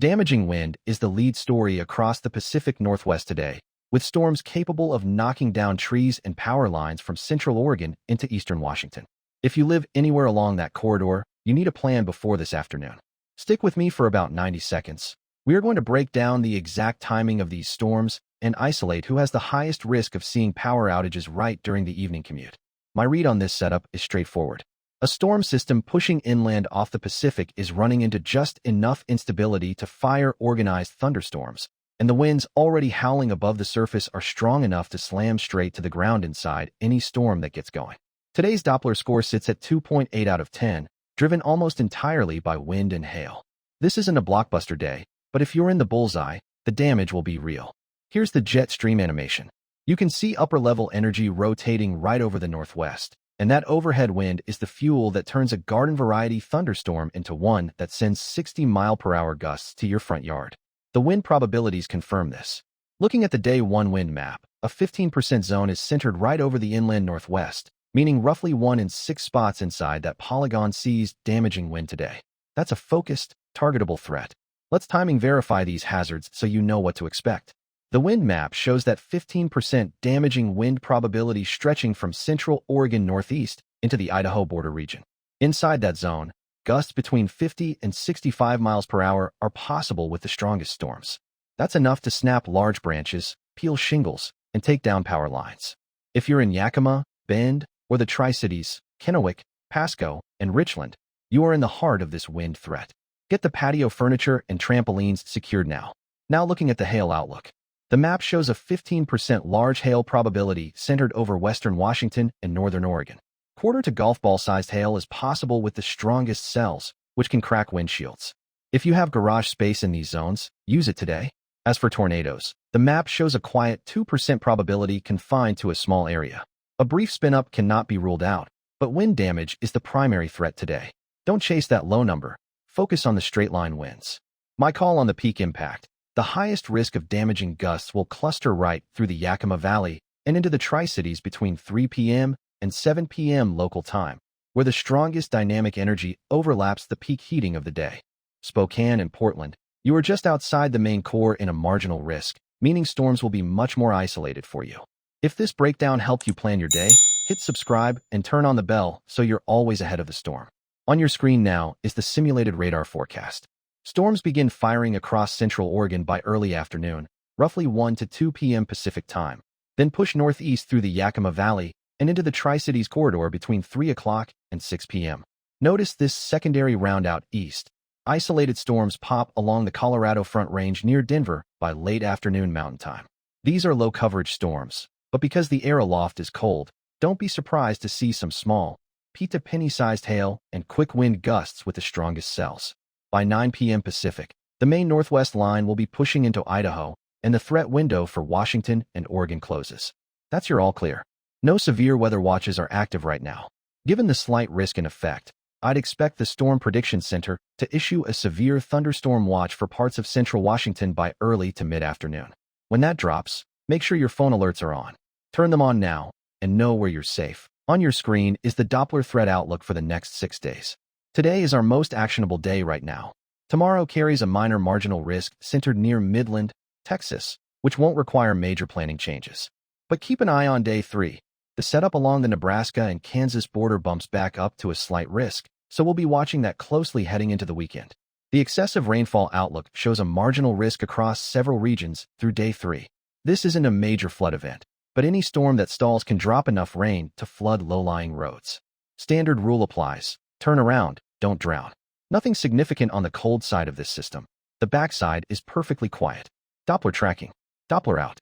Damaging wind is the lead story across the Pacific Northwest today, with storms capable of knocking down trees and power lines from central Oregon into eastern Washington. If you live anywhere along that corridor, you need a plan before this afternoon. Stick with me for about 90 seconds. We are going to break down the exact timing of these storms and isolate who has the highest risk of seeing power outages right during the evening commute. My read on this setup is straightforward. A storm system pushing inland off the Pacific is running into just enough instability to fire organized thunderstorms, and the winds already howling above the surface are strong enough to slam straight to the ground inside any storm that gets going. Today's Doppler score sits at 2.8 out of 10, driven almost entirely by wind and hail. This isn't a blockbuster day, but if you're in the bullseye, the damage will be real. Here's the jet stream animation. You can see upper-level energy rotating right over the northwest, and that overhead wind is the fuel that turns a garden-variety thunderstorm into one that sends 60-mile-per-hour gusts to your front yard. The wind probabilities confirm this. Looking at the Day 1 wind map, a 15% zone is centered right over the inland northwest, meaning roughly 1 in 6 spots inside that polygon sees damaging wind today. That's a focused, targetable threat. Let's timing verify these hazards so you know what to expect. The wind map shows that 15% damaging wind probability stretching from central Oregon northeast into the Idaho border region. Inside that zone, gusts between 50 and 65 miles per hour are possible with the strongest storms. That's enough to snap large branches, peel shingles, and take down power lines. If you're in Yakima, Bend, or the Tri-Cities, Kennewick, Pasco, and Richland, you are in the heart of this wind threat. Get the patio furniture and trampolines secured now. Now looking at the hail outlook. The map shows a 15% large hail probability centered over western Washington and northern Oregon. Quarter to golf ball-sized hail is possible with the strongest cells, which can crack windshields. If you have garage space in these zones, use it today. As for tornadoes, the map shows a quiet 2% probability confined to a small area. A brief spin-up cannot be ruled out, but wind damage is the primary threat today. Don't chase that low number. Focus on the straight-line winds. My call on the peak impact. The highest risk of damaging gusts will cluster right through the Yakima Valley and into the Tri-Cities between 3 p.m. and 7 p.m. local time, where the strongest dynamic energy overlaps the peak heating of the day. Spokane and Portland, you are just outside the main core in a marginal risk, meaning storms will be much more isolated for you. If this breakdown helped you plan your day, hit subscribe and turn on the bell so you're always ahead of the storm. On your screen now is the simulated radar forecast. Storms begin firing across central Oregon by early afternoon, roughly 1 to 2 p.m. Pacific time, then push northeast through the Yakima Valley and into the Tri-Cities corridor between 3 o'clock and 6 p.m. Notice this secondary round out east. Isolated storms pop along the Colorado Front Range near Denver by late afternoon Mountain Time. These are low-coverage storms, but because the air aloft is cold, don't be surprised to see some small, pea-to-penny-sized hail and quick wind gusts with the strongest cells. By 9 p.m. Pacific, the main northwest line will be pushing into Idaho, and the threat window for Washington and Oregon closes. That's your all clear. No severe weather watches are active right now. Given the slight risk in effect, I'd expect the Storm Prediction Center to issue a severe thunderstorm watch for parts of central Washington by early to mid-afternoon. When that drops, make sure your phone alerts are on. Turn them on now, and know where you're safe. On your screen is the Doppler threat outlook for the next 6 days. Today is our most actionable day right now. Tomorrow carries a minor marginal risk centered near Midland, Texas, which won't require major planning changes. But keep an eye on Day 3. The setup along the Nebraska and Kansas border bumps back up to a slight risk, so we'll be watching that closely heading into the weekend. The excessive rainfall outlook shows a marginal risk across several regions through Day 3. This isn't a major flood event, but any storm that stalls can drop enough rain to flood low-lying roads. Standard rule applies. Turn around. Don't drown. Nothing significant on the cold side of this system. The backside is perfectly quiet. Doppler tracking. Doppler out.